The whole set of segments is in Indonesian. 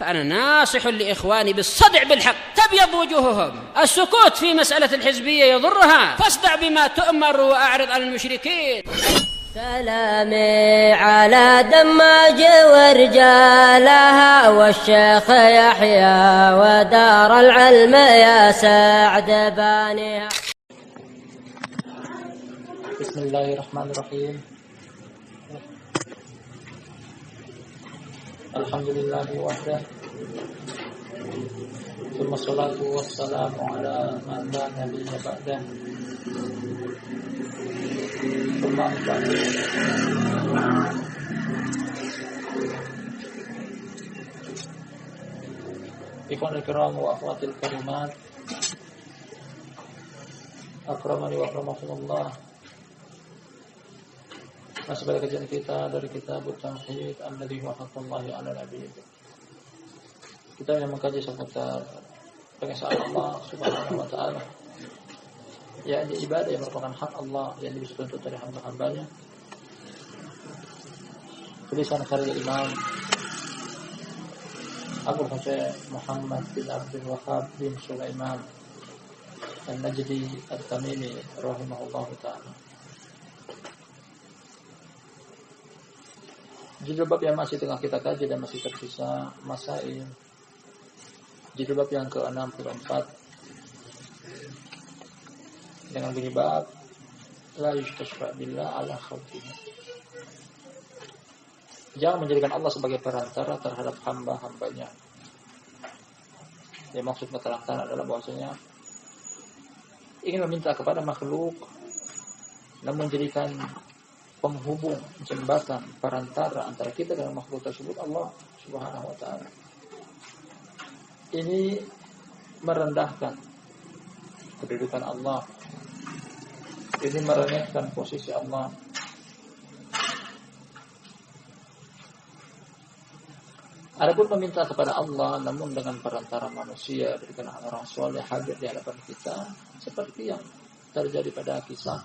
فأنا ناصح لإخواني بالصدع بالحق تبيض وجوههم. السكوت في مسألة الحزبية يضرها، فاصدع بما تؤمر وأعرض عن المشركين. سلامي على دماج ورجالها والشيخ يحيى ودار العلم يا سعد بانيها. بسم الله الرحمن الرحيم. الحمد لله وحده ثم الصلاة والسلام على من لا نبي بعده ثم بعد. Ikhwan al-kiram wa akhwatil karimat, akramani wa akramakumullah. Masih pada kajian kita dari kitab Tauhid alladzi huwa haqqullahi 'ala nabiyyi. Kita yang mengkaji seputar pengesaan Allah Subhanahu wa taala, yakni ibadah yang merupakan hak Allah yang dituntut dari hamba-hambanya. Tulisan karya Imam Abu Husain Muhammad bin Abdul Wahhab bin Sulaiman An-Najdi At-Tamimi rahimahullahu taala. Judul bab yang masih tengah kita kaji dan masih tersisa masail. Judul bab yang ke-64 dengan bunyi bab la yustashfa billah ala khalqihi. Jangan menjadikan Allah sebagai perantara terhadap hamba-hambanya. Yang maksud perantara adalah bahwasanya ingin meminta kepada makhluk namun menjadikan penghubung, jembatan, perantara antara kita dengan makhluk tersebut Allah Subhanahu wa taala. Ini merendahkan kedudukan Allah. Ini meremehkan posisi Allah. Adapun meminta kepada Allah namun dengan perantara manusia, berikan orang soleh hadir di hadapan kita, seperti yang terjadi pada kisah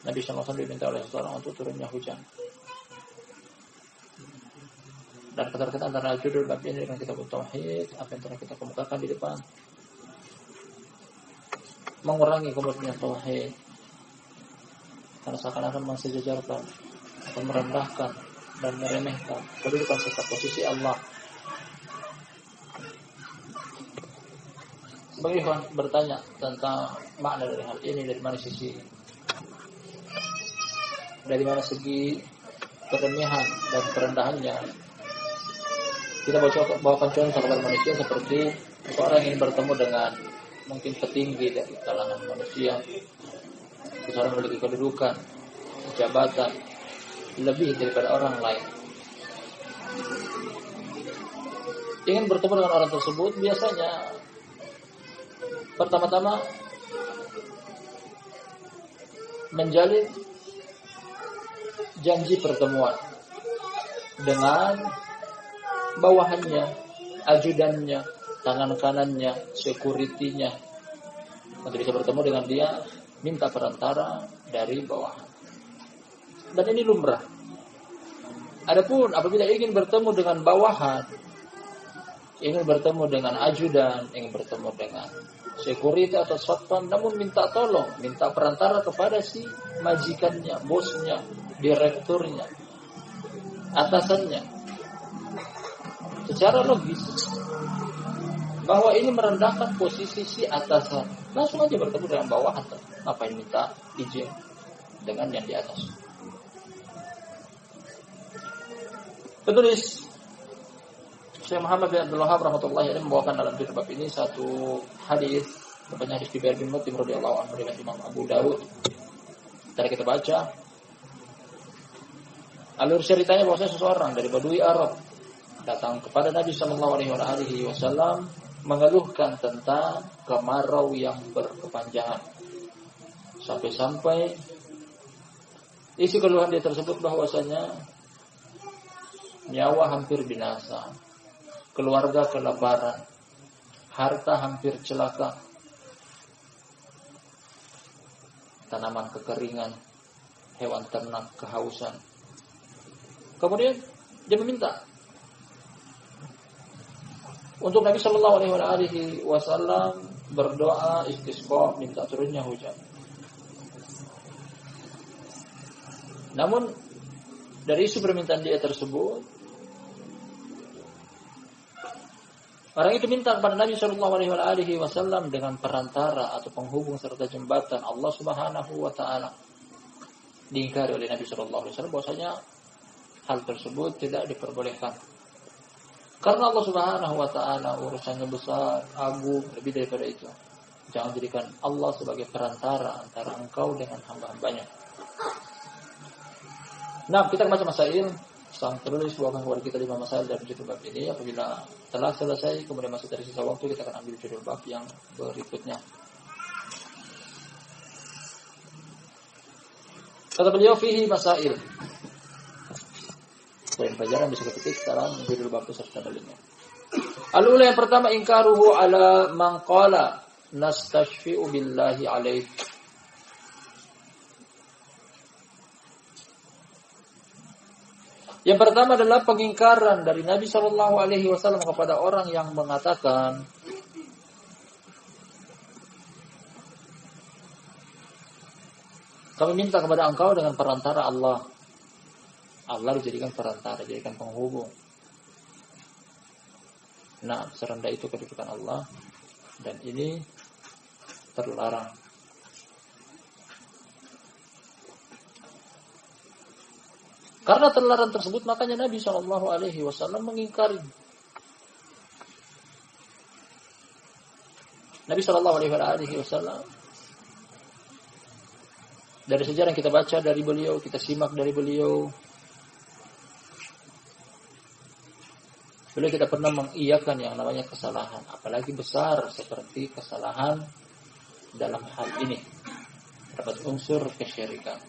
Nabi SAW diminta oleh seseorang untuk turunnya hujan. Dan keterkaitan antara judul bab ini dengan kitab Tauhid, apa yang telah kita kemukakan di depan, mengurangi kemudian Tauhid, karena seakan-akan mensejajarkan atau merendahkan dan meremehkan kedudukan serta posisi Allah. Sebagai ikhwan bertanya tentang makna dari hal ini, dari mana segi keremehan dan kerendahannya. Kita bawakan contoh kepada manusia seperti seorang yang bertemu dengan mungkin petinggi dari kalangan manusia, seorang memiliki kedudukan, jabatan lebih daripada orang lain. Ingin bertemu dengan orang tersebut, biasanya pertama-tama menjalin janji pertemuan dengan bawahannya, ajudannya, tangan kanannya, security-nya. Untuk bisa bertemu dengan dia, minta perantara dari bawahan. Dan ini lumrah. Adapun apabila ingin bertemu dengan bawahan, ingin bertemu dengan ajudan, ingin bertemu dengan security atau satpam, namun minta tolong, minta perantara kepada si majikannya, bosnya, direkturnya, atasannya, secara logis bahwa ini merendahkan posisi si atasan. Langsung aja bertemu dengan bawahan. Ngapain minta izin dengan yang di atas? Penulis Syekh Muhammad bin Abdul Wahhab rahmatullahi alaihi membawakan dalam judul bab ini satu hadis, tepatnya hadis Jubair bin Mut'im radhiyallahu anhu dari Imam Abu Dawud. Tadi kita baca alur ceritanya bahwasanya seseorang dari Badui Arab datang kepada Nabi sallallahu alaihi wasallam mengeluhkan tentang kemarau yang berkepanjangan. Sampai-sampai isi keluhan dia tersebut bahwasanya nyawa hampir binasa, keluarga kelaparan, harta hampir celaka, tanaman kekeringan, hewan ternak kehausan. Kemudian dia meminta untuk Nabi Shallallahu Alaihi Wasallam berdoa istisqa, minta turunnya hujan. Namun dari isu permintaan dia tersebut, orang itu minta kepada Nabi Shallallahu Alaihi Wasallam dengan perantara atau penghubung serta jembatan Allah Subhanahu Wa Taala. Diingkari oleh Nabi Shallallahu Alaihi Wasallam bahwasanya hal tersebut tidak diperbolehkan. Karena Allah Subhanahu Wa Taala urusannya besar, agung, lebih daripada itu. Jangan jadikan Allah sebagai perantara antara engkau dengan hamba-hambanya. Nah, kita baca masail. Sang penulis bawakan kepada kita 5 masail dalam judul bab ini. Apabila telah selesai, kemudian masih tersisa waktu, kita akan ambil judul bab yang berikutnya. Kata beliau, fihi masail. Poin pelajaran bisa ketik dalam judul bab serta dalilnya. Al-ula yang pertama, ingkaruhu ala man qala nastashfi'u billahi alaih. Yang pertama adalah pengingkaran dari Nabi Shallallahu Alaihi Wasallam kepada orang yang mengatakan, kami minta kepada engkau dengan perantara Allah. Allah dijadikan perantara, dijadikan penghubung. Nah, serendah itu kedudukan Allah, dan ini terlarang. Karena terlarang tersebut, makanya Nabi Shallallahu Alaihi Wasallam mengingkari. Nabi Shallallahu Alaihi Wasallam, dari sejarah yang kita baca dari beliau, kita simak dari beliau, beliau tidak pernah mengiyakan yang namanya kesalahan, apalagi besar seperti kesalahan dalam hal ini. Terdapat unsur kesyirikan.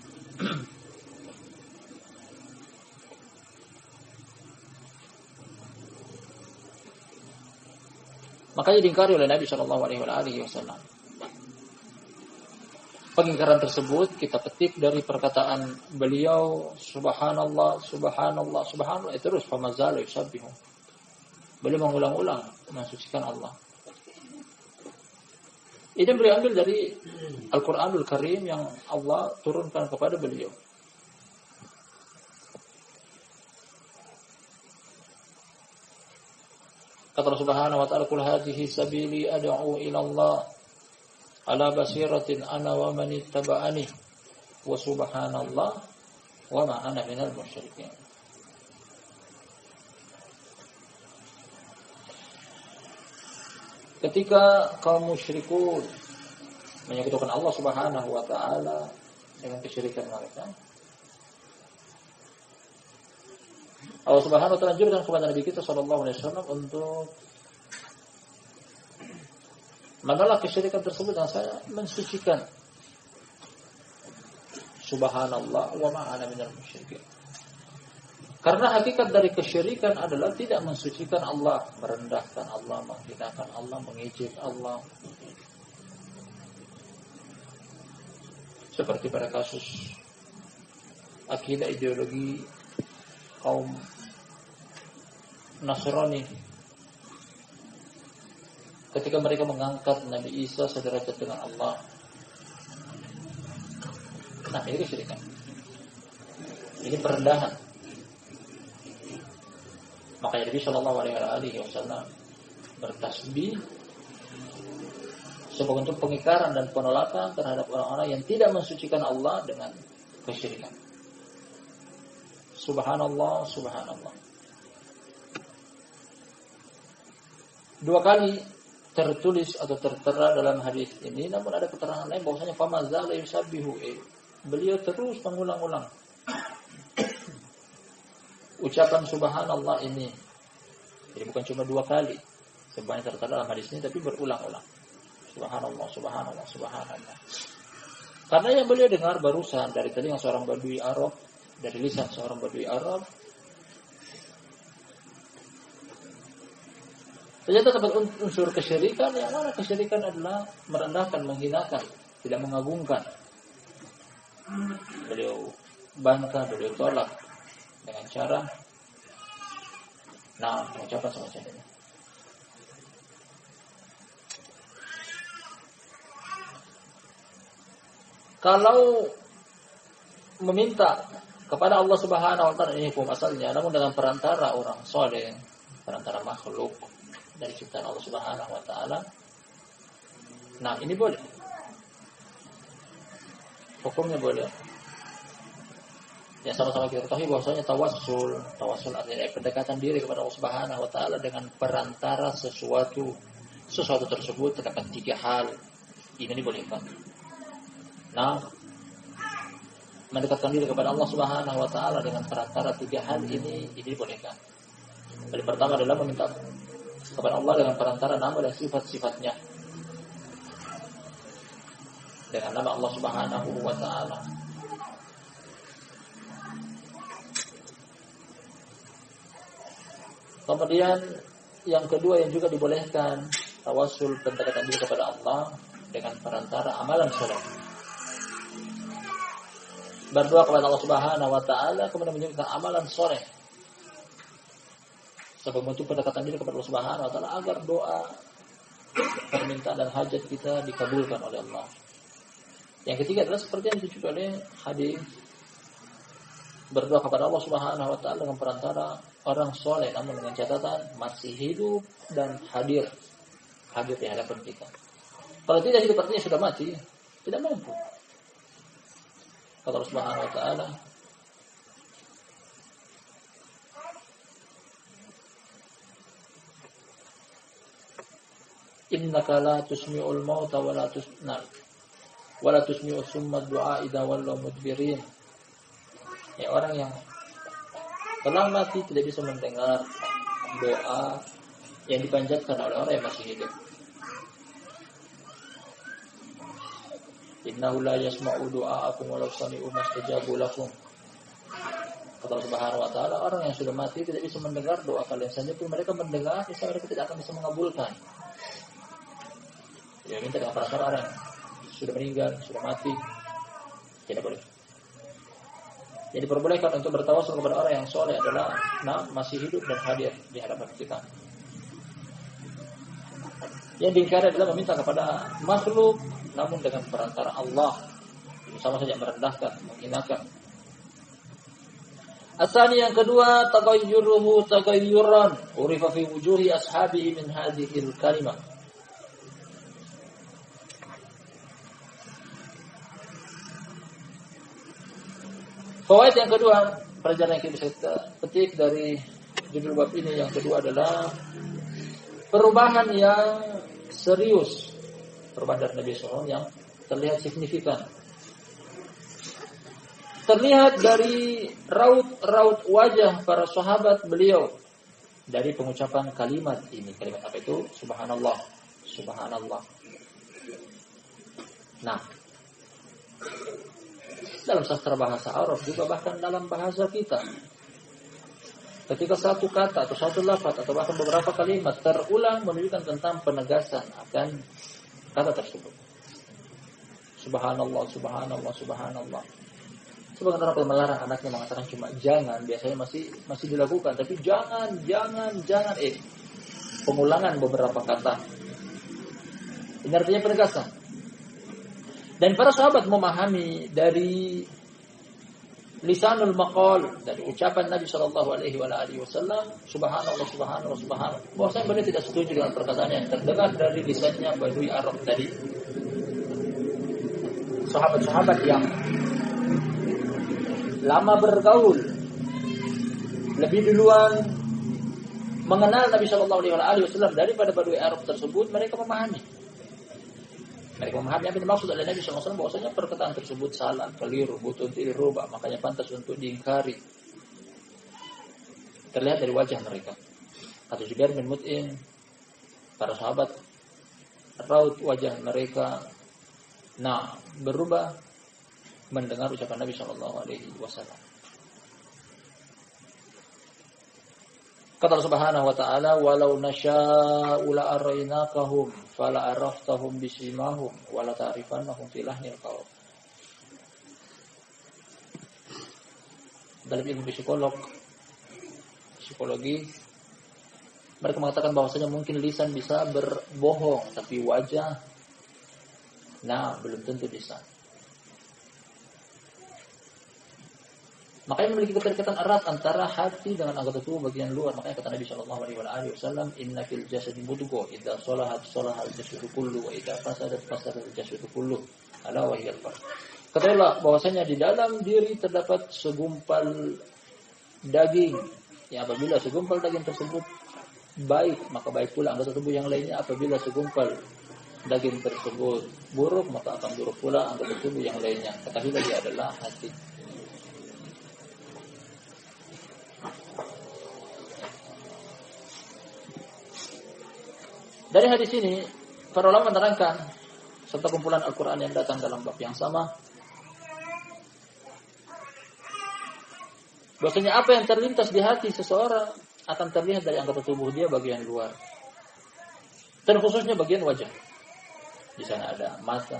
Makanya diingkari oleh Nabi Shallallahu Alaihi Wasallam. Pengingkaran tersebut kita petik dari perkataan beliau, Subhanallah, Subhanallah, Subhanallah, itu terus famazala yusabbihu. Beliau mengulang-ulang mensucikan Allah. Ini beliau ambil dari Al-Quranul Karim yang Allah turunkan kepada beliau. Kata Allah Subhanahu wa ta'ala, "Qul hadhihi sabili ad'u ila Allah ala basiratin ana wa man ittaba'ani wa subhanallah wa ma ana minal musyrikin." Ketika kaum musyrikun menyekutukan Allah Subhanahu wa ta'ala dengan kesyirikan mereka, Allah Subhanahu wa ta'ala anjurkan kepada Nabi kita sallallahu alaihi wasallam untuk manalah kesyirikan tersebut yang saya mensucikan. Subhanallah wa ma ana minal musyrikin. Karena hakikat dari kesyirikan adalah tidak mensucikan Allah, merendahkan Allah, menghinakan Allah, mengejek Allah. Seperti pada kasus akidah ideologi kaum Nasrani, ketika mereka mengangkat Nabi Isa sederajat dengan Allah. Nah, ini kesyirikan. Ini perendahan. Makanya Nabi Shallallahu Alaihi Wasallam bertasbih sebagai bentuk pengingkaran dan penolakan terhadap orang-orang yang tidak mensucikan Allah dengan kesyirikan. Subhanallah, Subhanallah. 2 kali tertulis atau tertera dalam hadis ini, namun ada keterangan lain bahwasanya famazala yusabbihu. Beliau terus mengulang-ulang ucapan subhanallah ini. Jadi bukan cuma 2 kali sebanyak tertera dalam hadis ini, tapi berulang-ulang. Subhanallah, Subhanallah, Subhanallah. Karena yang beliau dengar barusan dari telinga seorang Badui Arab, dari lisan seorang Badui Arab, ternyata terdapat unsur kesyirikan, yang mana kesyirikan adalah merendahkan, menghinakan, tidak mengagungkan. Beliau bantah, beliau tolak dengan cara mengucapkan semacam ini. Kalau meminta kepada Allah Subhanahu wa taala, ini hukum asalnya, namun dengan perantara orang soleh, perantara makhluk dari ciptaan Allah Subhanahu wa taala. Nah, ini boleh. Hukumnya boleh. Ya, sama-sama kita ketahui bahwasanya tawassul artinya pendekatan diri kepada Allah Subhanahu wa taala dengan perantara sesuatu tersebut terdapat 3 hal. Ini dibolehkan. Nah, mendekatkan diri kepada Allah Subhanahu wa taala dengan perantara 3 hal ini dibolehkan. Yang pertama adalah meminta kepada Allah dengan perantara nama dan sifat-sifatnya. Dengan nama Allah Subhanahu wa taala. Kemudian yang kedua yang juga dibolehkan, tawassul pendekatan diri kepada Allah dengan perantara amalan saleh. Berdoa kepada Allah Subhanahu wa taala kemudian menunjukkan amalan saleh. Sebagai bentuk pendekatan diri kepada Allah Subhanahu wa taala agar doa, permintaan dan hajat kita dikabulkan oleh Allah. Yang ketiga adalah seperti yang ditunjukkan oleh hadis, berdoa kepada Allah Subhanahu wa taala dengan perantara orang soleh namun dengan catatan masih hidup dan hadir di hadapan kita. Kalau tidak hidup artinya sudah mati, tidak mampu. Kata Allah Subhanahu wa taala, innaka la tusmi'ul mauta wa la tusmi'u summa du'a idza wallaw mudbirin. Ya, orang yang telah mati tidak bisa mendengar doa yang dipanjatkan oleh orang yang masih hidup. Innahu la yasma'u du'aakum wa law sami'u mastajabu lakum. Kata Allah Subhanahu wa taala, orang yang sudah mati tidak bisa mendengar doa kalian, saja pun mereka mendengar, niscaya mereka tidak akan bisa mengabulkan. Ya, minta dengan para orang sudah meninggal, sudah mati, tidak boleh. Jadi diperbolehkan untuk bertawassul kepada orang yang soleh adalah masih hidup dan hadir di hadapan kita. Yang diingkari adalah meminta kepada makhluk namun dengan perantara Allah. Ini sama saja merendahkan, menghinakan. Asani yang kedua, tagayyuruhu tagayyuran urifa fi wujuhi ashabihi min hadhil kalimah. Fawaid yang kedua, pelajaran yang kita bisa petik dari judul bab ini yang kedua adalah perubahan yang serius, perubahan dari Nabi SAW yang terlihat signifikan. Terlihat dari raut wajah para sahabat beliau dari pengucapan kalimat ini. Kalimat apa itu? Subhanallah, Subhanallah. Nah, dalam sastra bahasa Arab juga bahkan dalam bahasa kita, ketika satu kata atau satu lafaz atau bahkan beberapa kalimat terulang menunjukkan tentang penegasan akan kata tersebut. Subhanallah, Subhanallah, Subhanallah. Sebagian orang melarang anaknya mengatakan cuma jangan, biasanya masih dilakukan, tapi jangan. Pengulangan beberapa kata. Ini artinya penegasan. Dan para sahabat memahami dari lisanul maqal, dari ucapan Nabi sallallahu alaihi wasallam, subhanallah, subhanallah, subhanallah. Bahwasanya beliau tidak setuju dengan perkataan yang terdengar dari lisannya Badui Arab tadi. Sahabat-sahabat yang lama bergaul, lebih duluan mengenal Nabi sallallahu alaihi wasallam daripada Badui Arab tersebut, mereka memahami. Mereka memahami apa yang dimaksud oleh Nabi SAW, bahwasanya perkataan tersebut salah, keliru, butuh dirubah, makanya pantas untuk diingkari. Terlihat dari wajah mereka. Kata Jubair bin Mut'im, para sahabat, raut wajah mereka berubah mendengar ucapan Nabi SAW. Kata Allah Subhanahu wa taala, walau nasya'u la araynakahum fala araftahum bisimahum wala ta'rifannahum fi lahnil qawl. Dalam ilmu psikologi mereka mengatakan bahwasanya mungkin lisan bisa berbohong tapi wajah belum tentu lisan. Makanya memiliki keterikatan erat antara hati dengan anggota tubuh bagian luar. Makanya kata Nabi Shallallahu Alaihi Wasallam, Inna fil jasadi mudghah, idza salahat salahal jasadu kullu, wa idza fasadat fasadal jasadu kullu. Ala wa hiyal qalb. Katakanlah bahwasanya di dalam diri terdapat segumpal daging. Ya, apabila segumpal daging tersebut baik, maka baik pula anggota tubuh yang lainnya. Apabila segumpal daging tersebut buruk, maka akan buruk pula anggota tubuh yang lainnya. Ketahuilah dia adalah hati. Dari hadis ini, para ulama menerangkan serta kumpulan Al-Quran yang datang dalam bab yang sama, bahwasanya apa yang terlintas di hati seseorang akan terlihat dari anggota tubuh dia bagian luar, dan khususnya bagian wajah. Di sana ada mata,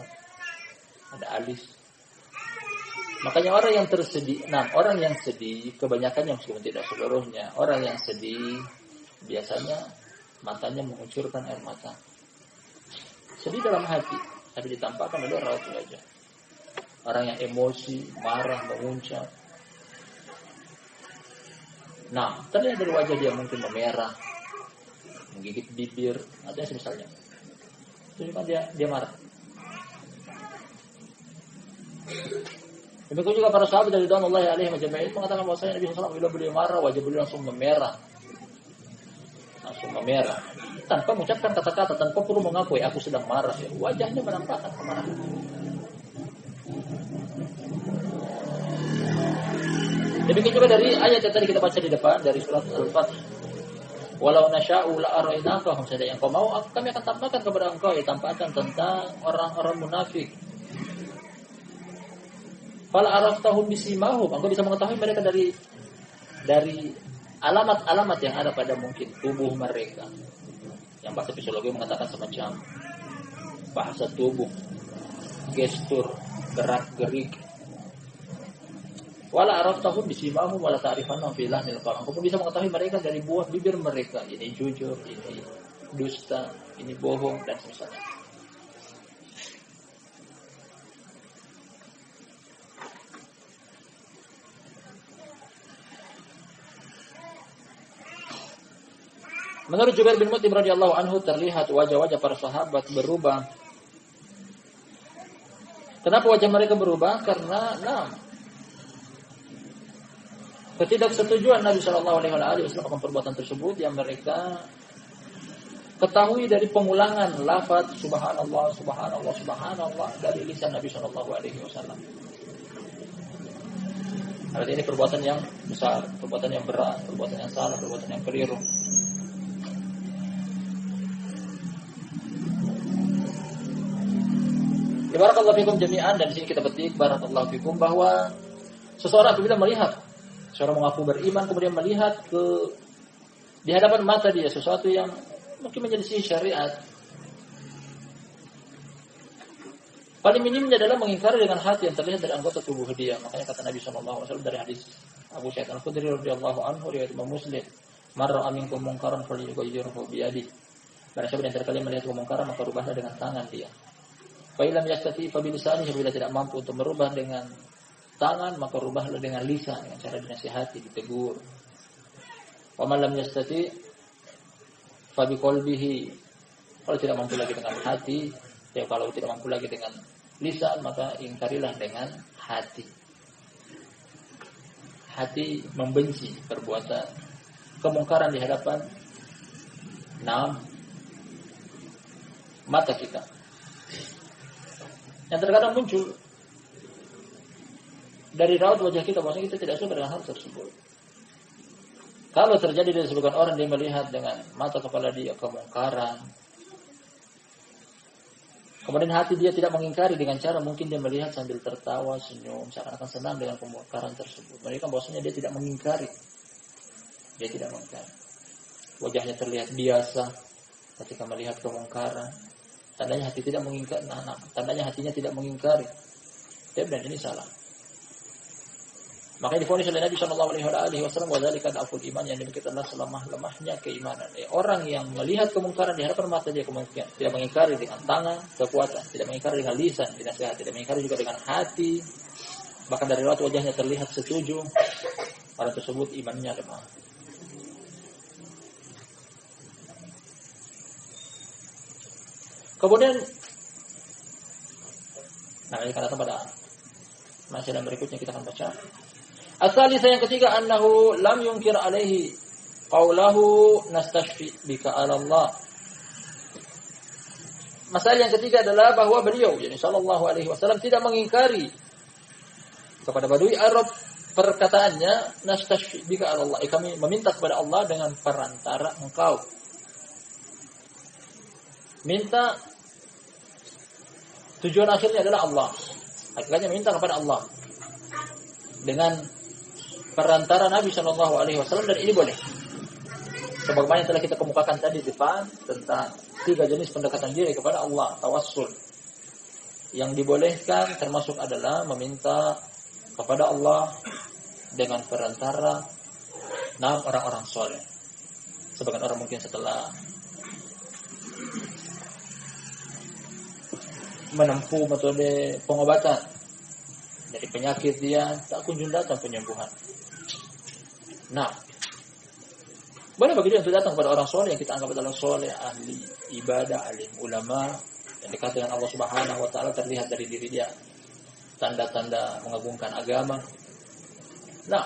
ada alis. Makanya orang yang tersedih, orang yang sedih, kebanyakannya meskipun tidak seluruhnya, orang yang sedih biasanya matanya mengucurkan air mata. Sedih dalam hati, tapi ditampakkan oleh raut wajah. Orang yang emosi, marah, memuncak. Terlihat dari wajah dia mungkin memerah, menggigit bibir, ada misalnya. Itu kan dia marah. Demikian juga para sahabat dari Ridwanullahi alaihim ajma'in mengatakan bahwasanya Nabi SAW bila beliau marah, wajah beliau langsung memerah. Tanpa mengucapkan kata-kata, tanpa perlu mengakui aku sedang marah, ya. Wajahnya menampakkan kemarahan. Demikian juga dari ayat yang tadi kita baca di depan dari surat Al-Fath. Walau nasya'u la arainakahum, saja yang kau mau kami akan tampakkan kepada engkau, ya tampakkan tentang orang-orang munafik. Fala araftahum bisimahum, engkau bisa mengetahui mereka dari alamat-alamat yang ada pada mungkin tubuh mereka. Yang bahasa fisiologi mengatakan semacam bahasa tubuh, gestur, gerak-gerik. Wala araftahum bisimahum wala ta'rifannahum fi lahnil qawl. Engkau bisa mengetahui mereka dari buah bibir mereka. Ini jujur, ini dusta, ini bohong, dan semisalnya. Menurut Jubair bin Mut'im radhiyallahu anhu, terlihat wajah-wajah para sahabat berubah. Kenapa wajah mereka berubah? Karena ketidaksetujuan Nabi Shallallahu Alaihi Wasallam akan perbuatan tersebut yang mereka ketahui dari pengulangan lafaz Subhanallah, Subhanallah, Subhanallah dari lisan Nabi Shallallahu Alaihi Wasallam. Artinya ini perbuatan yang besar, perbuatan yang berat, perbuatan yang salah, perbuatan yang keliru. Barakallahu fikum jami'an, dan di sini kita petik barakallahu fikum bahwa seseorang apabila melihat seorang mengaku beriman kemudian melihat di hadapan mata dia sesuatu yang mungkin menyelisih syariat, paling minimnya adalah mengingkari dengan hati yang terlihat dari anggota tubuh dia. Makanya kata Nabi SAW dari hadis Abu Sa'id Al-Khudri radhiyallahu anhu riwayat Imam Muslim, "Man ra'a minkum munkaran falyughayyirhu bi yadihi." Barang siapa di antara kalian melihat kemungkaran maka rubahlah dengan tangan dia. Fa illam yastati fa bilisanihi, bila tidak mampu untuk merubah dengan tangan maka rubahlah dengan lisan, dengan cara dinasihati, ditegur. Wa man lam yastati fa biqalbihi, kalau tidak mampu lagi dengan hati, ya kalau tidak mampu lagi dengan lisan maka ingkarilah dengan hati. Hati membenci perbuatan kemungkaran di hadapan mata kita. Yang terkadang muncul dari raut wajah kita bahwasanya kita tidak suka dengan hal tersebut. Kalau terjadi dari sebagian orang dia melihat dengan mata kepala dia kemungkaran, kemudian hati dia tidak mengingkari dengan cara mungkin dia melihat sambil tertawa, senyum, seakan-akan senang dengan kemungkaran tersebut. Mereka bahwasanya dia tidak mengingkari. Dia tidak mengingkari. Wajahnya terlihat biasa ketika melihat kemungkaran. Tandanya hati tidak mengingkari. Tandanya hatinya tidak mengingkari. Dan ini salah. Makanya difonis oleh Nabi Shallallahu Alaihi Wasallam, "Wadzalika da'ful iman," yang demikian adalah selemah-lemahnya keimanan. Orang yang melihat kemungkaran di hadapan mata dia kemudian tidak mengingkari dengan tangan, kekuatan, tidak mengingkari dengan lisan, dinasihat, tidak mengingkari juga dengan hati, Bahkan dari raut wajahnya terlihat setuju. Orang tersebut imannya lemah. Kemudian, nah ini kata pada masalah berikutnya kita akan baca. As-salisah yang ketiga, annahu lam yunkir alaihi qaulahu nastashfi bika 'ala Allah. Masalah yang ketiga adalah bahwa beliau, yakni sallallahu alaihi wasallam, tidak mengingkari kepada Badui Arab perkataannya nastashfi bika 'ala Allah. Kami meminta kepada Allah dengan perantara engkau. Minta tujuan akhirnya adalah Allah. Hakikatnya minta kepada Allah dengan perantara Nabi Shallallahu Alaihi Wasallam, dan ini boleh. Sebagaimana yang telah kita kemukakan tadi di depan tentang 3 jenis pendekatan diri kepada Allah, tawassul. Yang dibolehkan termasuk adalah meminta kepada Allah dengan perantara 6 orang-orang soleh. Sebagian orang mungkin setelah menempuh metode pengobatan dari penyakit dia tak kunjung datang penyembuhan. Nah, boleh bagi dia untuk datang kepada orang soleh yang kita anggap adalah soleh, ahli ibadah, alim ulama, yang dekat dengan Allah Subhanahu wa taala, terlihat dari diri dia tanda-tanda mengagungkan agama. Nah,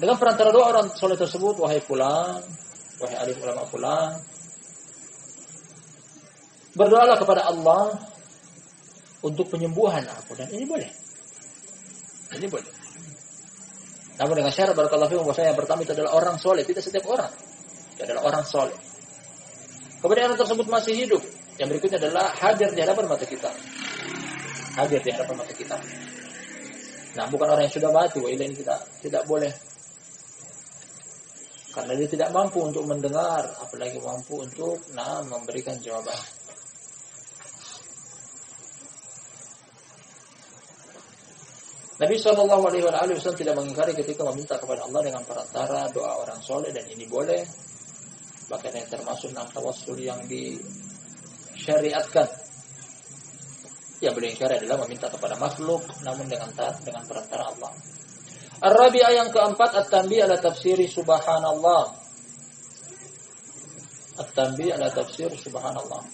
dengan perantara 2 orang soleh tersebut, wahai fulan, wahai alim ulama fulan, berdoalah kepada Allah untuk penyembuhan aku, dan ini boleh. Ini boleh. Namun dengan syarat barakallahu fiikum, bahwa yang pertama itu adalah orang soleh, tidak setiap orang. Itu adalah orang soleh. Kemudian orang tersebut masih hidup. Yang berikutnya adalah hadir di hadapan mata kita. Hadir di hadapan mata kita. Nah, bukan orang yang sudah mati, wa ini tidak boleh. Karena dia tidak mampu untuk mendengar, apalagi mampu untuk memberikan jawaban. Nabi Shallallahu Alaihi Wasallam tidak mengingkari ketika meminta kepada Allah dengan perantara doa orang soleh, dan ini boleh. Bahkan yang termasuk 6 tawassul yang disyariatkan. Yang boleh ingkari adalah meminta kepada makhluk, namun dengan perantara Allah. Ar-Rabi'ah yang keempat, at-tanbih ala tafsiri subhanallah. At-tanbih ala tafsir subhanallah.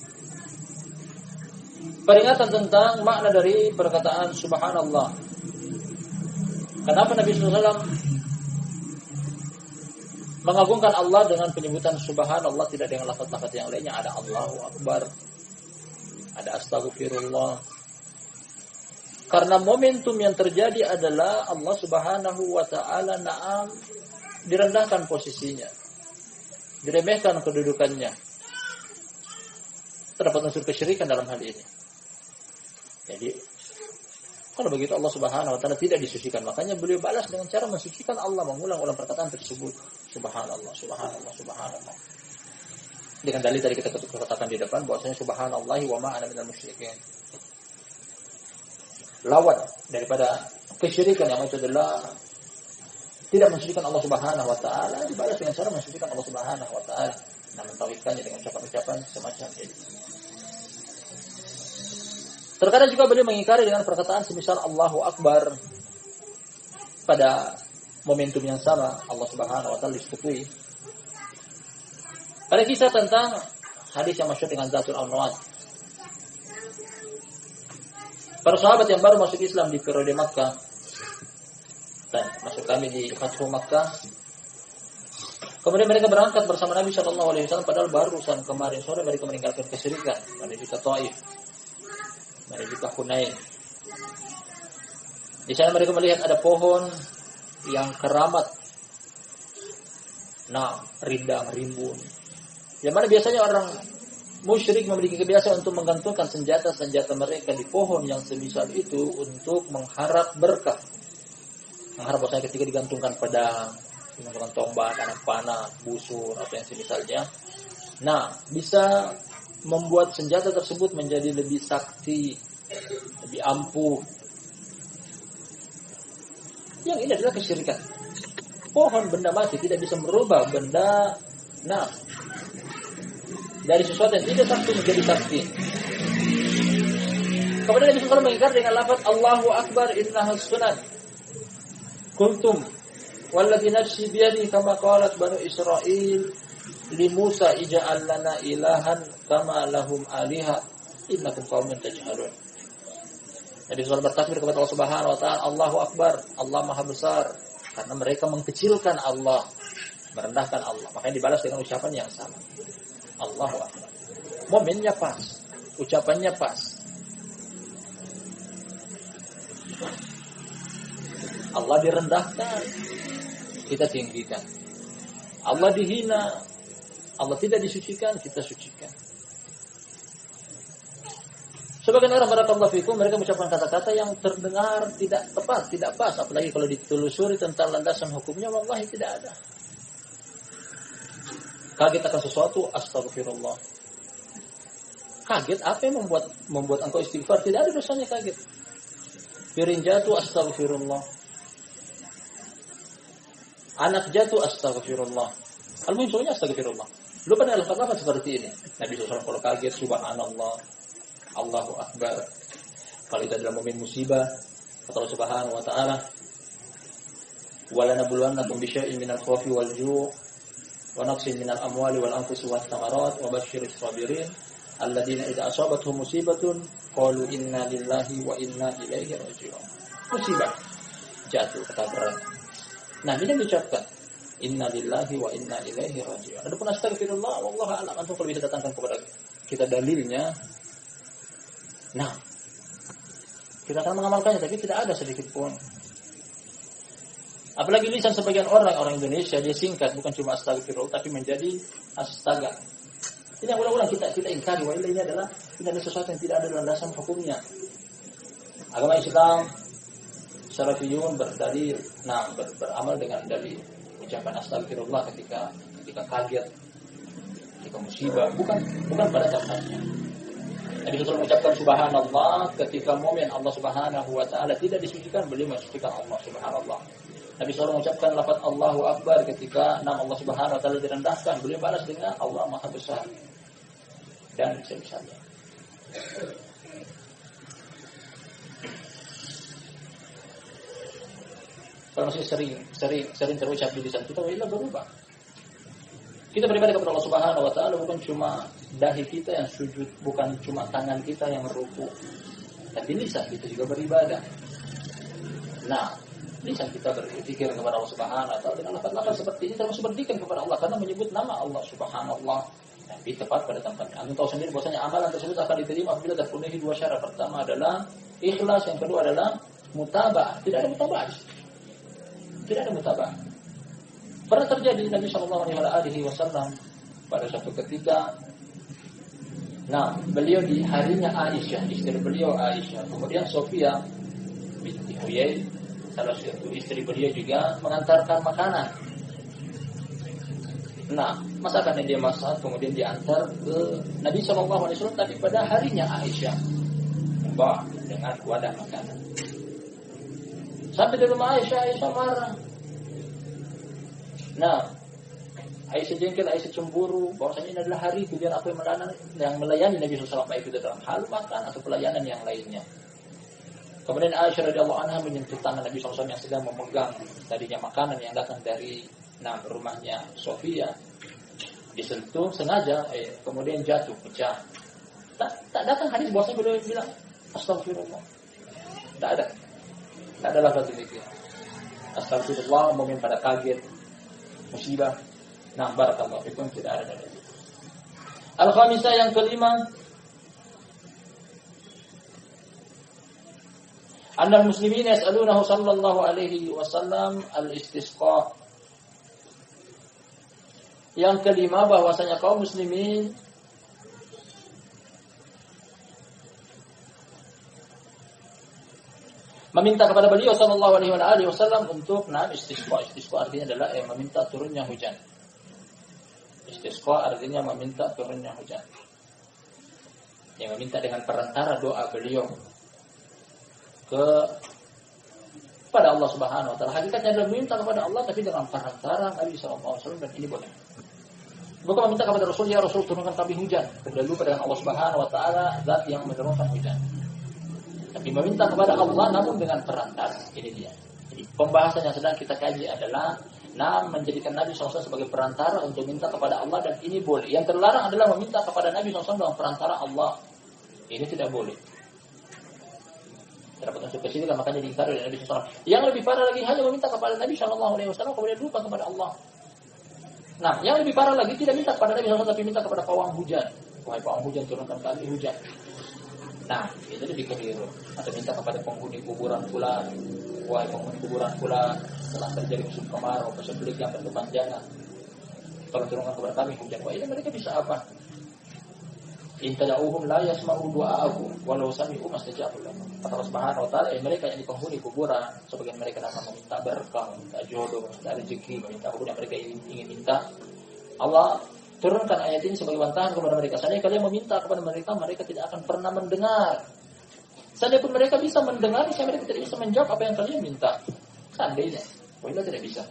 Peringatan tentang makna dari perkataan subhanallah. Kenapa Nabi SAW mengagungkan Allah dengan penyebutan subhanallah, tidak dengan lafaz-lafaz yang lainnya? Ada Allahu Akbar, ada Astaghfirullah. Karena momentum yang terjadi adalah Allah Subhanahu wa taala direndahkan posisinya, diremehkan kedudukannya. Terdapat unsur kesyirikan dalam hal ini. Jadi kalau begitu Allah Subhanahu wa taala tidak disucikan. Makanya beliau balas dengan cara mensucikan Allah, mengulang-ulang perkataan tersebut. Subhanallah, subhanallah, subhanallah. Dengan dalil tadi kita katakan di depan bahwasanya subhanallahi wa ma ana minal musyrikin. Lawan daripada kesyirikan yang itu adalah tidak mensucikan Allah Subhanahu wa taala, dibalas dengan cara mensucikan Allah Subhanahu wa taala. Nah, mentauhidkannya dengan ucapan-ucapan semacam ini. Terkadang juga beliau mengingkari dengan perkataan semisal Allahu Akbar. Pada momentum yang sama Allah Subhanahu wa taala disebutui. Ada kisah tentang hadis yang masyhur dengan Zatul Anwat. Para sahabat yang baru masuk Islam di periode Makkah, dan masuk kami di Fathu Makkah. Kemudian mereka berangkat bersama Nabi Shallallahu Alaihi Wasallam, padahal barusan kemarin sore mereka meninggalkan kesyirikan, menuju ke Taif, menuju ke Hunain. Di sana mereka melihat ada pohon yang keramat, rindang, rimbun. Yang mana biasanya orang musyrik memiliki kebiasaan untuk menggantungkan senjata-senjata mereka di pohon yang semisal itu untuk mengharap berkah. Mengharap bahwasanya ketika digantungkan pedang, digantungkan tombak, anak panah, busur, atau yang semisalnya, bisa membuat senjata tersebut menjadi lebih sakti, lebih ampuh. Yang ini adalah kesyirikan. Pohon benda mati tidak bisa merubah benda dari sesuatu yang tidak sakti menjadi sakti. Kemudian Nabi SAW mengingkar dengan lafaz Allahu Akbar innahas sunan. Qultum walladzi nafsi biyadi kama qalat banu Israil li Musa ij'al lana ilahan kama lahum aliha innakum qaumun tajhalun. Nabi SAW bertakbir kepada Allah Subhanahu wa taala, Allahu Akbar, Allah Maha besar, karena mereka mengkecilkan Allah, merendahkan Allah. Makanya dibalas dengan ucapan yang sama. Allahu Akbar. Momennya pas, ucapannya pas. Allah direndahkan, kita tinggikan. Allah dihina, Allah tidak disucikan, kita sucikan. Sebagian orang barakallahu fikum mereka mengucapkan kata-kata yang terdengar tidak tepat, tidak pas, apalagi kalau ditelusuri tentang landasan hukumnya, wallahi tidak ada. Kaget akan sesuatu, astagfirullah. Kaget apa yang membuat engkau istighfar? Tidak ada dosanya kaget. Piring jatuh, astagfirullah. Anak jatuh, astagfirullah. Al-muhim semuanya astagfirullah. Lupa dengan lafaz-lafaz seperti ini. Nabi SAW kalau kaget, subhanallah, Allahu Akbar. Kalau itu adalah momen musibah, kata Allah Subhanahu wa taala, "Walanabluwannakum bisyai'in minal khawfi wal ju' wa naqsin minal amwali wal anfusi wath thamarat wa basyyiris sabirin alladziina idza asabatuhum musibatun qalu inna lillahi wa inna ilaihi raji'un." Musibah jatuh, ketabrak. Nah, ini diucapkan inna lillahi wa inna ilaihi raji'un. Adapun astagfirullah, wallahu a'lam, antum kalau bisa datangkan kepada kita dalilnya. Nah, kita akan mengamalkannya, tapi tidak ada sedikit pun. Apalagi lisan sebagian orang Indonesia, dia singkat, bukan cuma astagfirullah, tapi menjadi astaga. Ini yang ulang-ulang kita ingkari, wah ini adalah sesuatu yang tidak ada landasan hukumnya. Agama Islam, salafiyun berdalil, beramal dengan dalil. Ucapan astagfirullah ketika kaget, ketika musibah, bukan pada tempatnya. Nabi SAW mengucapkan subhanallah ketika momen Allah Subhanahu wa taala tidak disucikan, beliau mensucikan Allah subhanallah. Nabi SAW mengucapkan lafaz Allahu Akbar ketika nama Allah Subhanahu wa taala direndahkan, beliau balas dengan Allah Maha besar. Dan semisal-misalnya. Kalau masih sering terucap di lisan kita, wailah berubah. Kita beribadah kepada Allah Subhanahu wa taala bukan cuma dahi kita yang sujud, bukan cuma tangan kita yang ruku, tapi lisan kita juga beribadah. Nah, lisan kita berzikir kepada Allah Subhanahu wa taala dengan lafaz-lafaz seperti ini termasuk berzikir kepada Allah karena menyebut nama Allah Subhanallah, tapi tepat pada tempatnya. Anda tahu sendiri bahwasanya amalan tersebut akan diterima apabila terpenuhi dua syarat. Pertama adalah ikhlas, yang kedua adalah mutaba'ah. Tidak ada mutaba'ah. Tidak ada mutaba'ah. Pernah terjadi Nabi SAW pada suatu ketika, beliau di harinya Aisyah, istri beliau Aisyah, kemudian Sofia binti Huyai, salah satu istri beliau juga mengantarkan makanan. Masakan yang dia masak kemudian diantar ke Nabi SAW, tapi pada harinya Aisyah membawa dengan wadah makanan. Sampai di rumah Aisyah marah. Aisyah jengkel, Aisyah cemburu, bahwasanya ini adalah hari tujuan aku yang melayani Nabi SAW, baik itu dalam hal makan atau pelayanan yang lainnya. Kemudian Aisyah radhiyallahu anha menyentuh tangan Nabi SAW yang sedang memegang tadinya makanan yang datang dari rumahnya Sofia. Disentuh sengaja, kemudian jatuh, pecah. Tak datang hadis bahwasanya beliau bilang astagfirullah. Tak ada lafaz itu. Astagfirullah momen pada kaget, musibah. Barakallahu fikum, tidak ada dalil. Al-khamisah, yang kelima, annal muslimin yas'alunahu sallallahu alaihi wasallam al-istisqa. Yang kelima, bahwasanya kaum muslimin meminta kepada beliau sallallahu alaihi wasallam untuk istisqa. Istisqa artinya adalah meminta turunnya hujan. Istisqa artinya meminta turunnya hujan. Yang meminta dengan perantara doa beliau kepada Allah Subhanahu wa taala. Hakikatnya adalah meminta kepada Allah tapi dengan perantara Nabi sallallahu alaihi wasallam, dan ini boleh. Bukan meminta kepada Rasul, ya Rasul turunkan kami hujan. Sudah lupa dengan Allah Subhanahu wa taala, zat yang menurunkan hujan. Tapi meminta kepada Allah namun dengan perantara. Ini dia. Jadi pembahasan yang sedang kita kaji adalah menjadikan Nabi SAW sebagai perantara untuk minta kepada Allah, dan ini boleh. Yang terlarang adalah meminta kepada Nabi SAW dengan perantara Allah. Ini tidak boleh. Terdapat unsur kesyirikan, makanya diingkari oleh Nabi SAW. Yang lebih parah lagi hanya meminta kepada Nabi SAW kemudian lupa kepada Allah. Nah, yang lebih parah lagi tidak minta kepada Nabi SAW tapi minta kepada pawang hujan. Wahai pawang hujan, turunkan kami hujan. Nah, itu lebih keliru. Atau minta kepada penghuni kuburan fulan. Wahai penghuni kuburan fulan, telah terjadi musim kemarau, pesembelih yang berkepanjangan. Tolong turunkan kepada kami hujan. Wah, ini mereka bisa apa? In tad'uhum la yasma'u du'aakum walau sami'u mastajabu lahum. Kata Allah Subhanahu wa taala, mereka yang di penghuni kuburan, sebagian mereka datang meminta berkah, meminta jodoh, meminta rezeki, meminta apa yang mereka ingin minta. Allah turunkan ayat ini sebagai bantahan kepada mereka. Seandainya kalian meminta kepada mereka, mereka tidak akan pernah mendengar. Seandainya pun mereka bisa mendengar, mereka tidak bisa menjawab apa yang kalian minta. Seandainya, mereka tidak bisa.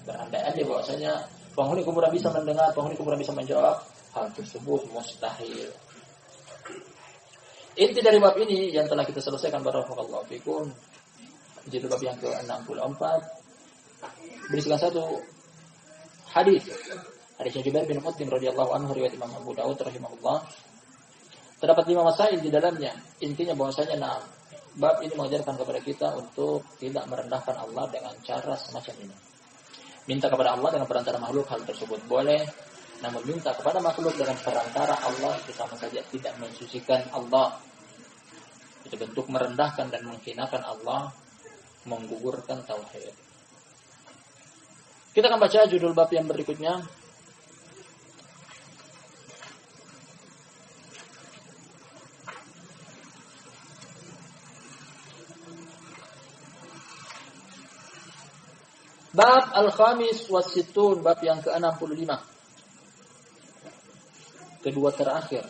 Berandai-andai bahwasanya penghuni kuburan bisa mendengar, penghuni kuburan bisa menjawab, hal tersebut mustahil. Inti dari bab ini yang telah kita selesaikan, barakallahu fikum, jadi bab yang ke-64 berisikan satu hadis. Hadis Jubair bin Mut'im radhiyallahu anhu riwayat Imam Abu Dawud rahimahullah. Terdapat 5 masail di dalamnya. Intinya bahwasanya bab ini mengajarkan kepada kita untuk tidak merendahkan Allah dengan cara semacam ini. Minta kepada Allah dengan perantara makhluk, hal tersebut boleh. Namun minta kepada makhluk dengan perantara Allah itu sama saja tidak mensucikan Allah. Itu bentuk merendahkan dan menghinakan Allah, menggugurkan tauhid. Kita akan baca judul bab yang berikutnya. Bab Al-Khamis was-Sittun, bab yang ke-65. Kedua terakhir.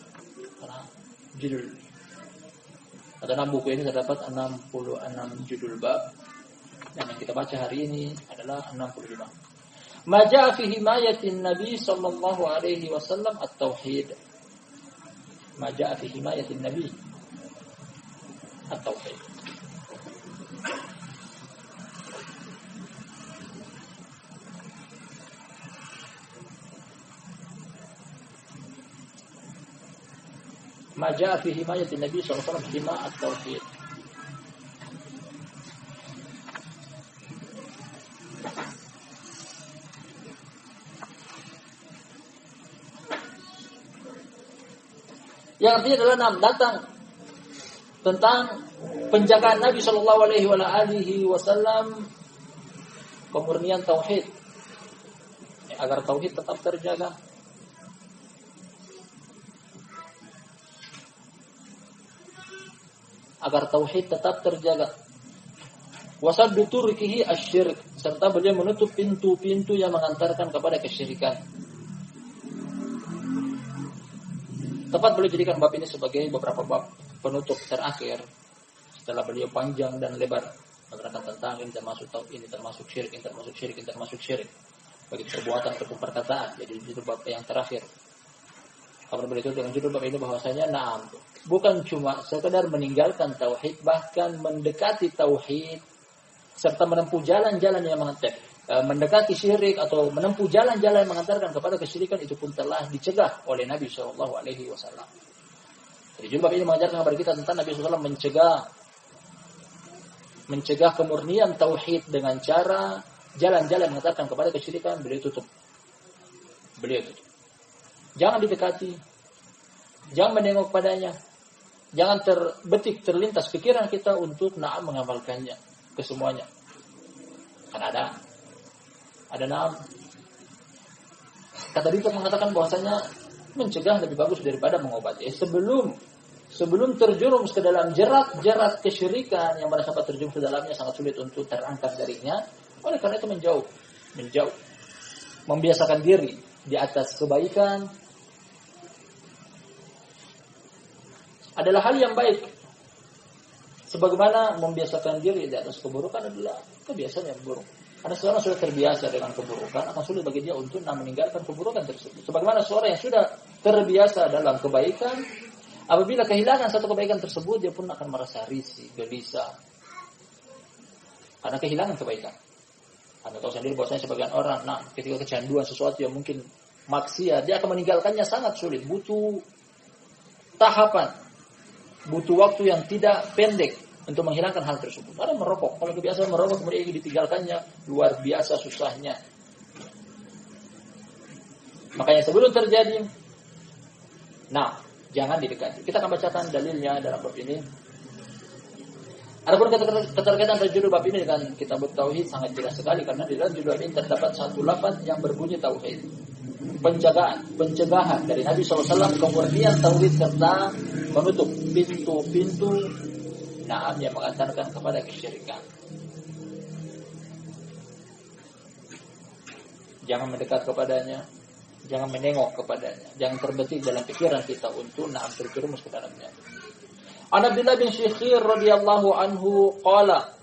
Judul. Pada 6 buku ini terdapat 66 judul bab. Dan yang kita baca hari ini adalah 65. Ma ja'a fi himayatin Nabi sallallahu alaihi wasallam at-tauhid. Ma ja'a fi himayatin Nabi at-tauhid. Ma ja'a fi himayatin Nabi sallallahu alaihi wasallam hima at-tauhid. Yang artinya adalah datang tentang penjagaan Nabi sallallahu alaihi wasallam kemurnian tauhid, agar tauhid tetap terjaga. Agar tauhid tetap terjaga. Wasaddu turkihi asy-syirk, serta beliau menutup pintu-pintu yang mengantarkan kepada kesyirikan. Tepat beliau jadikan bab ini sebagai beberapa bab penutup terakhir setelah beliau panjang dan lebar menerangkan tentang ini termasuk tauhid, ini termasuk syirik, ini termasuk syirik, ini termasuk syirik. Bagi perbuatan ataupun perkataan. Jadi judul bab yang terakhir. Kabar berikut dengan judul bab ini bahwasanya bukan cuma sekedar meninggalkan tauhid, bahkan mendekati tauhid serta menempuh jalan-jalan yang mendekati syirik atau menempuh jalan-jalan yang mengantarkan kepada kesyirikan itu pun telah dicegah oleh Nabi sallallahu alaihi wasallam. Jadi judul bab ini mengajarkan kepada kita tentang Nabi sallallahu alaihi wasallam mencegah kemurnian tauhid dengan cara jalan-jalan yang mengantarkan kepada kesyirikan, beliau tutup. Jangan didekati, jangan menengok padanya, jangan terlintas pikiran kita untuk mengamalkannya kesemuanya. Kan ada kata Dita mengatakan bahwasanya mencegah lebih bagus daripada mengobati. Sebelum terjerumus ke dalam jerat-jerat kesyirikan yang pada saat terjerumus ke dalamnya sangat sulit untuk terangkat darinya. Oleh karena itu menjauh, membiasakan diri di atas kebaikan adalah hal yang baik. Sebagaimana membiasakan diri di atas keburukan adalah kebiasaan yang buruk. Karena seorang sudah terbiasa dengan keburukan, akan sulit bagi dia untuk meninggalkan keburukan tersebut. Sebagaimana seorang yang sudah terbiasa dalam kebaikan, Apabila kehilangan satu kebaikan tersebut, dia pun akan merasa risih, gelisah. Karena kehilangan kebaikan. Anda tahu sendiri bahwasanya sebagian orang, ketika kecanduan sesuatu yang mungkin maksiat, dia akan meninggalkannya sangat sulit. Butuh tahapan, butuh waktu yang tidak pendek untuk menghilangkan hal tersebut. Ada merokok, kalau kebiasaan merokok kemudian ingin ditinggalkannya, luar biasa susahnya. Makanya sebelum terjadi, jangan didekati. Kita akan bacakan dalilnya dalam bab ini. Adapun keterkaitan judul bab ini dengan kitab tauhid sangat jelas sekali, karena di dalam judul ini terdapat satu lafaz yang berbunyi tauhid. Pencegahan dari Nabi SAW, kemudian tauhid serta menutup pintu-pintu yang mengantarkan kepada kesyirikan. Jangan mendekat kepadanya, jangan menengok kepadanya, jangan terbetik dalam pikiran kita untuk terjerumus ke dalamnya. An Abdullah bin Syikhir radhiyallahu anhu qala.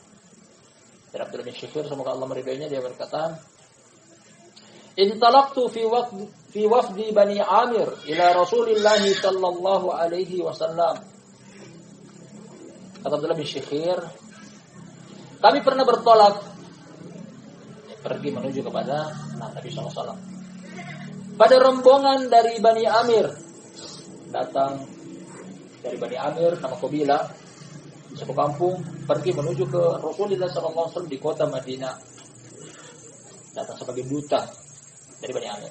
Dari Abdullah bin Syikhir, semoga Allah meridainya, dia berkata, "Intalaqtu fi wafdi Bani Amir ila Rasulillah sallallahu alaihi wasallam." Kata Abdullah bin Syikhir, kami pernah bertolak, pergi menuju kepada Nabi sallallahu alaihi wasallam. Pada rombongan dari Bani Amir, datang dari Bani Amir, nama kabilah, satu kampung, pergi menuju ke Rasulullah SAW di kota Madinah. Datang sebagai duta dari Bani Amir.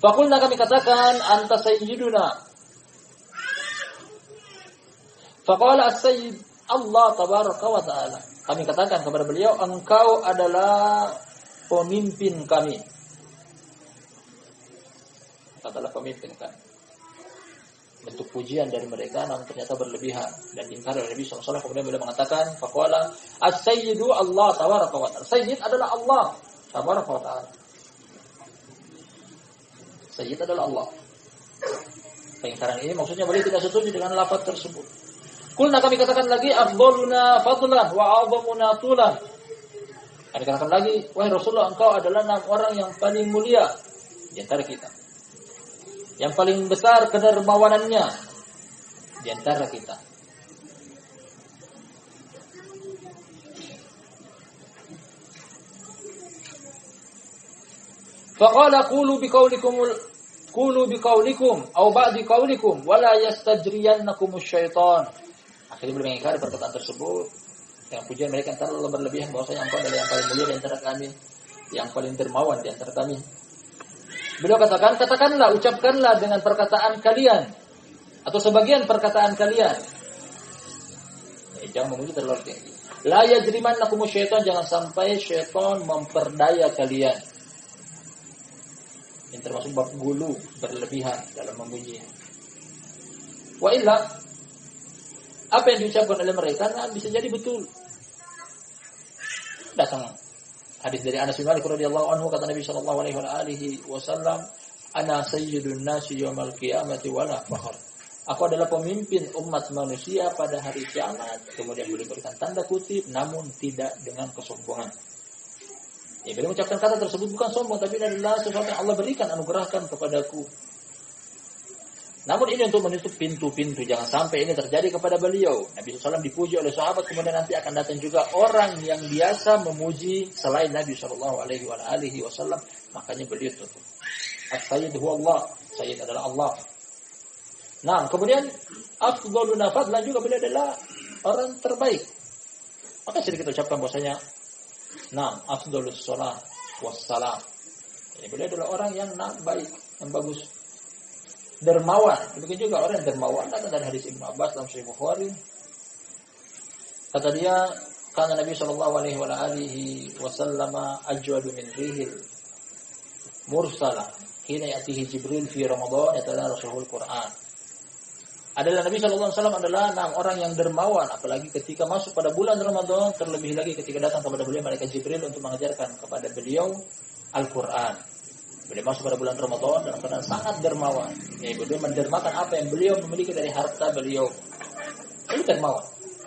Fakulna, kami katakan, anta sayyiduna. Faqala as-sayyid Allah tabaraka wa ta'ala. Kami katakan kepada beliau, engkau adalah pemimpin kami. Adalah pemimpin kami. Bentuk pujian dari mereka, namun ternyata berlebihan dan diingkari oleh Nabi SAW. Kemudian beliau mengatakan, faqala as-sayyidu Allah tabaraka wa ta'ala. Sayyid adalah Allah tabaraka wa ta'ala. Sayyid adalah Allah. Peingkaran ini maksudnya beliau tidak setuju dengan lafaz tersebut. Kulna, kami katakan lagi, afdaluna fadlan wa a'zamuna tulan. Kami katakan lagi, wahai Rasulullah, engkau adalah orang yang paling mulia di antara kita, yang paling besar kedermawanannya di antara kita. Faqala qulu biqaulikum aw ba'di qaulikum wa la yastajriyannakum asy-syaitan. Akhirnya beliau mengingkari perkataan tersebut. Yang pujian mereka yang terlalu berlebihan, bahwasanya engkau adalah yang paling mulia di antara kami, yang paling dermawan di antara kami. Beliau katakan, katakanlah, ucapkanlah dengan perkataan kalian atau sebagian perkataan kalian. Jangan memuji terlalu tinggi. La yajrimannakum syaitan, jangan sampai syaitan memperdaya kalian. Ini termasuk bab gulu, berlebihan dalam memuji. Wa illa, apa yang diucapkan oleh mereka bisa jadi betul. Datang hadis dari Anas bin Malik radhiyallahu anhu, kata Nabi sallallahu alaihi wasallam, "Ana sayyidun nasi yaumil qiyamati wala fakhr." Aku adalah pemimpin umat manusia pada hari kiamat. Kemudian beliau berikan tanda kutip, namun tidak dengan kesombongan. Ya, beliau mengucapkan kata tersebut bukan sombong, tapi ini adalah sesuatu yang Allah berikan, anugerahkan kepadaku. Namun ini untuk menutup pintu-pintu, jangan sampai ini terjadi kepada beliau. Nabi SAW dipuji oleh sahabat, kemudian nanti akan datang juga orang yang biasa memuji selain Nabi SAW. Makanya beliau tutup. As-Sayyid huwa Allah, Sayyid adalah Allah. Nah, kemudian afdhaluna fadlan, juga beliau adalah orang terbaik. Maka sedikit ucapkan bahwasanya, afdhalus shalah wassalam. Ini beliau adalah orang yang baik, yang bagus. Dermawan, begitu juga orang yang dermawan. Datang dari hadis Ibnu Abbas dalam Sahih Bukhari. Kata dia, karena Nabi sallallahu alaihi wasallam ajwadu min rihil mursalah hina yatihi Jibril fi Ramadan yatadarasuhul Quran. Adalah Nabi sallallahu alaihi wasallam adalah orang yang dermawan, apalagi ketika masuk pada bulan Ramadan, terlebih lagi ketika datang kepada beliau malaikat Jibril untuk mengajarkan kepada beliau Al-Qur'an. Beliau masuk pada bulan Ramadan dalam keadaan sangat dermawan. Beliau mendermakan apa yang beliau memiliki dari harta beliau. Beliau dermawan.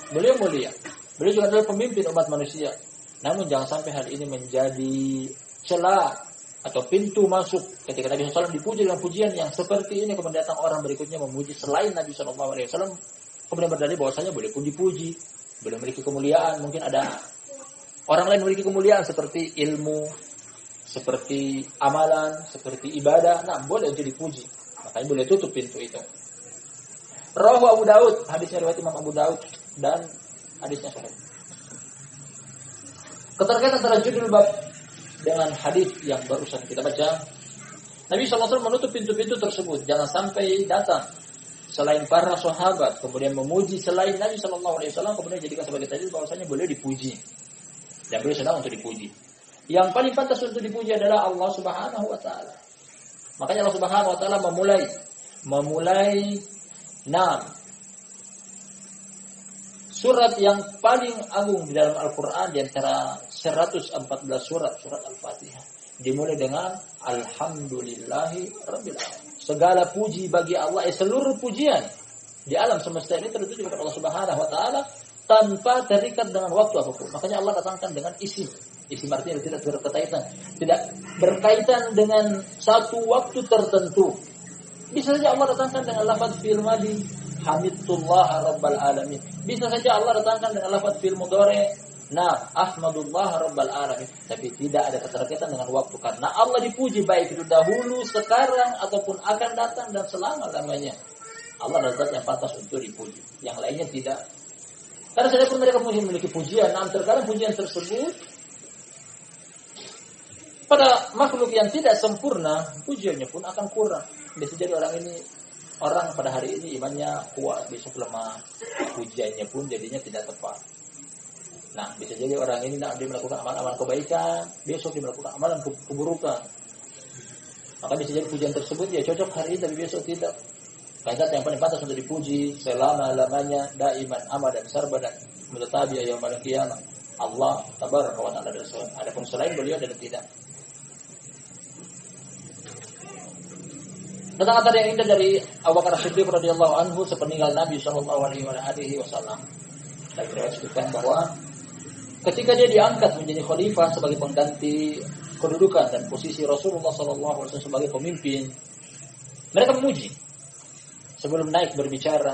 Beliau mulia. Beliau juga adalah pemimpin umat manusia. Namun jangan sampai hal ini menjadi celah atau pintu masuk ketika Nabi SAW dipuji dengan pujian yang seperti ini, kemudian datang orang berikutnya memuji selain Nabi SAW, kemudian berdalil bahwasanya boleh pun dipuji, boleh memiliki kemuliaan. Mungkin ada orang lain memiliki kemuliaan seperti ilmu, seperti amalan, seperti ibadah. Nah, boleh untuk dipuji. Makanya boleh tutup pintu itu. Rawahu Abu Daud, hadisnya riwayat Imam Abu Daud dan hadisnya sahih. Keterkaitan antara judul bab dengan hadis yang barusan kita baca, Nabi SAW menutup pintu-pintu tersebut. Jangan sampai datang selain para sahabat kemudian memuji selain Nabi SAW, kemudian jadikan sebagai dalil bahwasanya boleh dipuji dan boleh sedang untuk dipuji. Yang paling pantas untuk dipuji adalah Allah Subhanahu wa taala. Makanya Allah Subhanahu wa taala memulai surat yang paling agung di dalam Al-Qur'an di antara 114 surat Al-Fatihah dimulai dengan Alhamdulillahi Rabbil Alamin. Segala puji bagi Allah, seluruh pujian di alam semesta ini tertuju kepada Allah Subhanahu wa taala tanpa terikat dengan waktu apapun. Makanya Allah datangkan dengan isim artinya tidak berkaitan dengan satu waktu tertentu. Bisa saja Allah datangkan dengan lafaz fi'il madhi, hamidullah rabbal alamin. Bisa saja Allah datangkan dengan lafaz fi'il mudhari, ahmadullah rabbal alamin. Tapi tidak ada keterkaitan dengan waktu, karena Allah dipuji baik itu dahulu, sekarang ataupun akan datang dan selama-lamanya. Allah adalah zat yang pantas untuk dipuji. Yang lainnya tidak. Karena sedangkan mereka memiliki pujian, terkadang pujian tersebut pada makhluk yang tidak sempurna, pujiannya pun akan kurang. Bisa jadi orang pada hari ini imannya kuat, besok lemah, pujiannya pun jadinya tidak tepat. Nah, bisa jadi orang ini dia melakukan amalan kebaikan, besok dia melakukan amalan keburukan. Maka bisa jadi pujian tersebut ya cocok hari ini, tapi besok tidak. Karena yang paling pantas untuk dipuji selama-lamanya, daiman, amadan, sarbadan, mutatabi yaumil qiyamah, Allah tabaraka wa ta'ala. Adapun selain beliau dan tidak. Tentang kata yang indah dari Abu Bakar Siddiq radhiyallahu anhu sepeninggal Nabi sallallahu alaihi wasallam. Saya disebutkan bahwa ketika dia diangkat menjadi khalifah sebagai pengganti kedudukan dan posisi Rasulullah sallallahu alaihi wasallam sebagai pemimpin, mereka memuji sebelum naik berbicara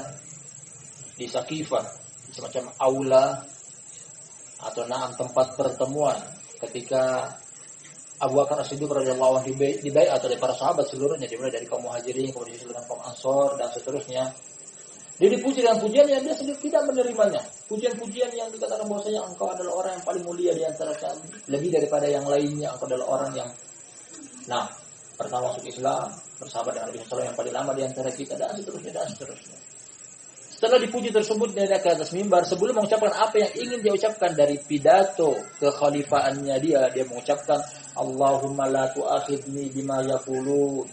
di Saqifah, semacam aula atau tempat pertemuan ketika Abu Bakar As-Siddiq radhiyallahu anhu dibaiat oleh para sahabat seluruhnya, dimulai dari kaum Muhajirin, kemudian disusul dengan kaum Ansor dan seterusnya. Dia dipuji dengan pujian yang dia sendiri tidak menerimanya. Pujian-pujian yang dikatakan bahwasanya engkau adalah orang yang paling mulia di antara kami, lebih daripada yang lainnya, engkau adalah orang yang pertama masuk Islam, bersahabat dengan Nabi SAW yang paling lama di antara kita, dan seterusnya. Setelah dipuji tersebut, dia naik ke atas mimbar. Sebelum mengucapkan apa yang ingin dia ucapkan dari pidato kekhalifaannya dia mengucapkan, Allahumma la tu'akhidni bima yaqulun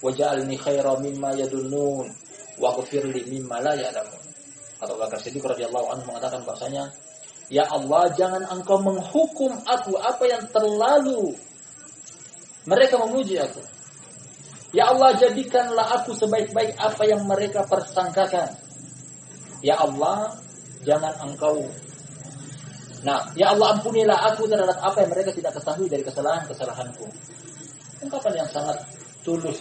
waj'alni khaira mimma yadunnun waghfirli mimma la ya'lamun. Kata Abu Bakar Siddiq radhiyallahu anhu mengatakan bahasanya, ya Allah, jangan engkau menghukum aku apa yang terlalu mereka memuji aku. Ya Allah, jadikanlah aku sebaik-baik apa yang mereka persangkakan. Ya Allah, jangan engkau. Ya Allah, ampunilah aku terhadap apa yang mereka tidak ketahui dari kesalahanku. Ungkapan yang sangat tulus.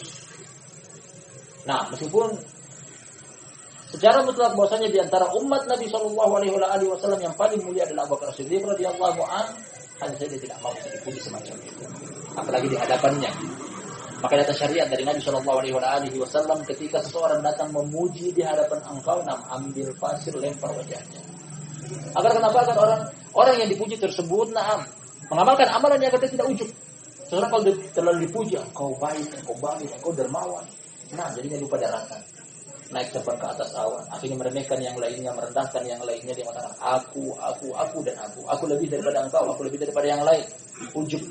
Meskipun secara mutlak bahwasanya di antara umat Nabi Shallallahu Alaihi Wasallam yang paling mulia adalah Abu Bakar Siddiq radhiyallahu anhu, hanya saja tidak mau dipuji semacam itu, apalagi di hadapannya. Maka datang syariat dari Nabi Shallallahu Alaihi Wasallam ketika seseorang datang memuji di hadapan engkau, ambil pasir lempar wajahnya. Agar kenapa? Agar orang yang dipuji tersebut mengamalkan amalan yang agar tidak ujub. Seorang kalau terlalu dipuji, engkau baik, engkau dermawan, jadinya lupa daratan, naik terbang ke atas awan, akhirnya meremehkan yang lainnya, merendahkan yang lainnya. Dia mengatakan aku dan aku lebih daripada engkau, aku lebih daripada yang lain, ujub.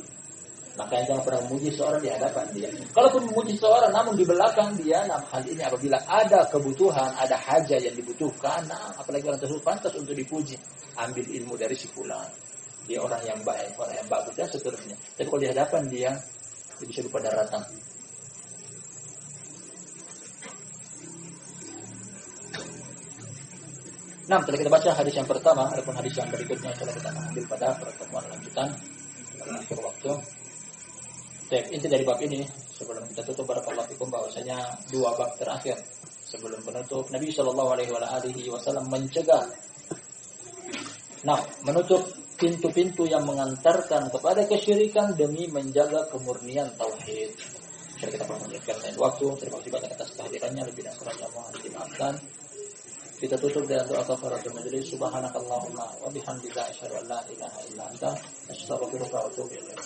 Makanya jangan pernah memuji seorang di hadapan dia. Kalaupun memuji seorang namun di belakang dia, hal ini apabila ada kebutuhan, ada hajat yang dibutuhkan, apalagi orang tersebut pantas untuk dipuji. Ambil ilmu dari si fulan, dia orang yang baik, orang yang bagus dan seterusnya. Tapi kalau di hadapan dia bisa lupa daratan. Setelah kita baca hadis yang pertama, adapun hadis yang berikutnya setelah kita ambil pada pertemuan lanjutan dalam akhir waktu. Inti dari bab ini sebelum kita tutup barakallahu fikum bahwasanya 2 bab terakhir sebelum penutup Nabi sallallahu alaihi wasallam mencegah menutup pintu-pintu yang mengantarkan kepada kesyirikan demi menjaga kemurnian tauhid. Sudah kita lanjutkan lain waktu. Terima kasih banyak atas kehadirannya. Lebih dan kurangnya mohon dimaafkan. Kita tutup dengan doa kafaratul majelis. Subhanakallahumma wa bihamdika asyhadu an la ilaha illa anta astaghfiruka wa atubu ilaik.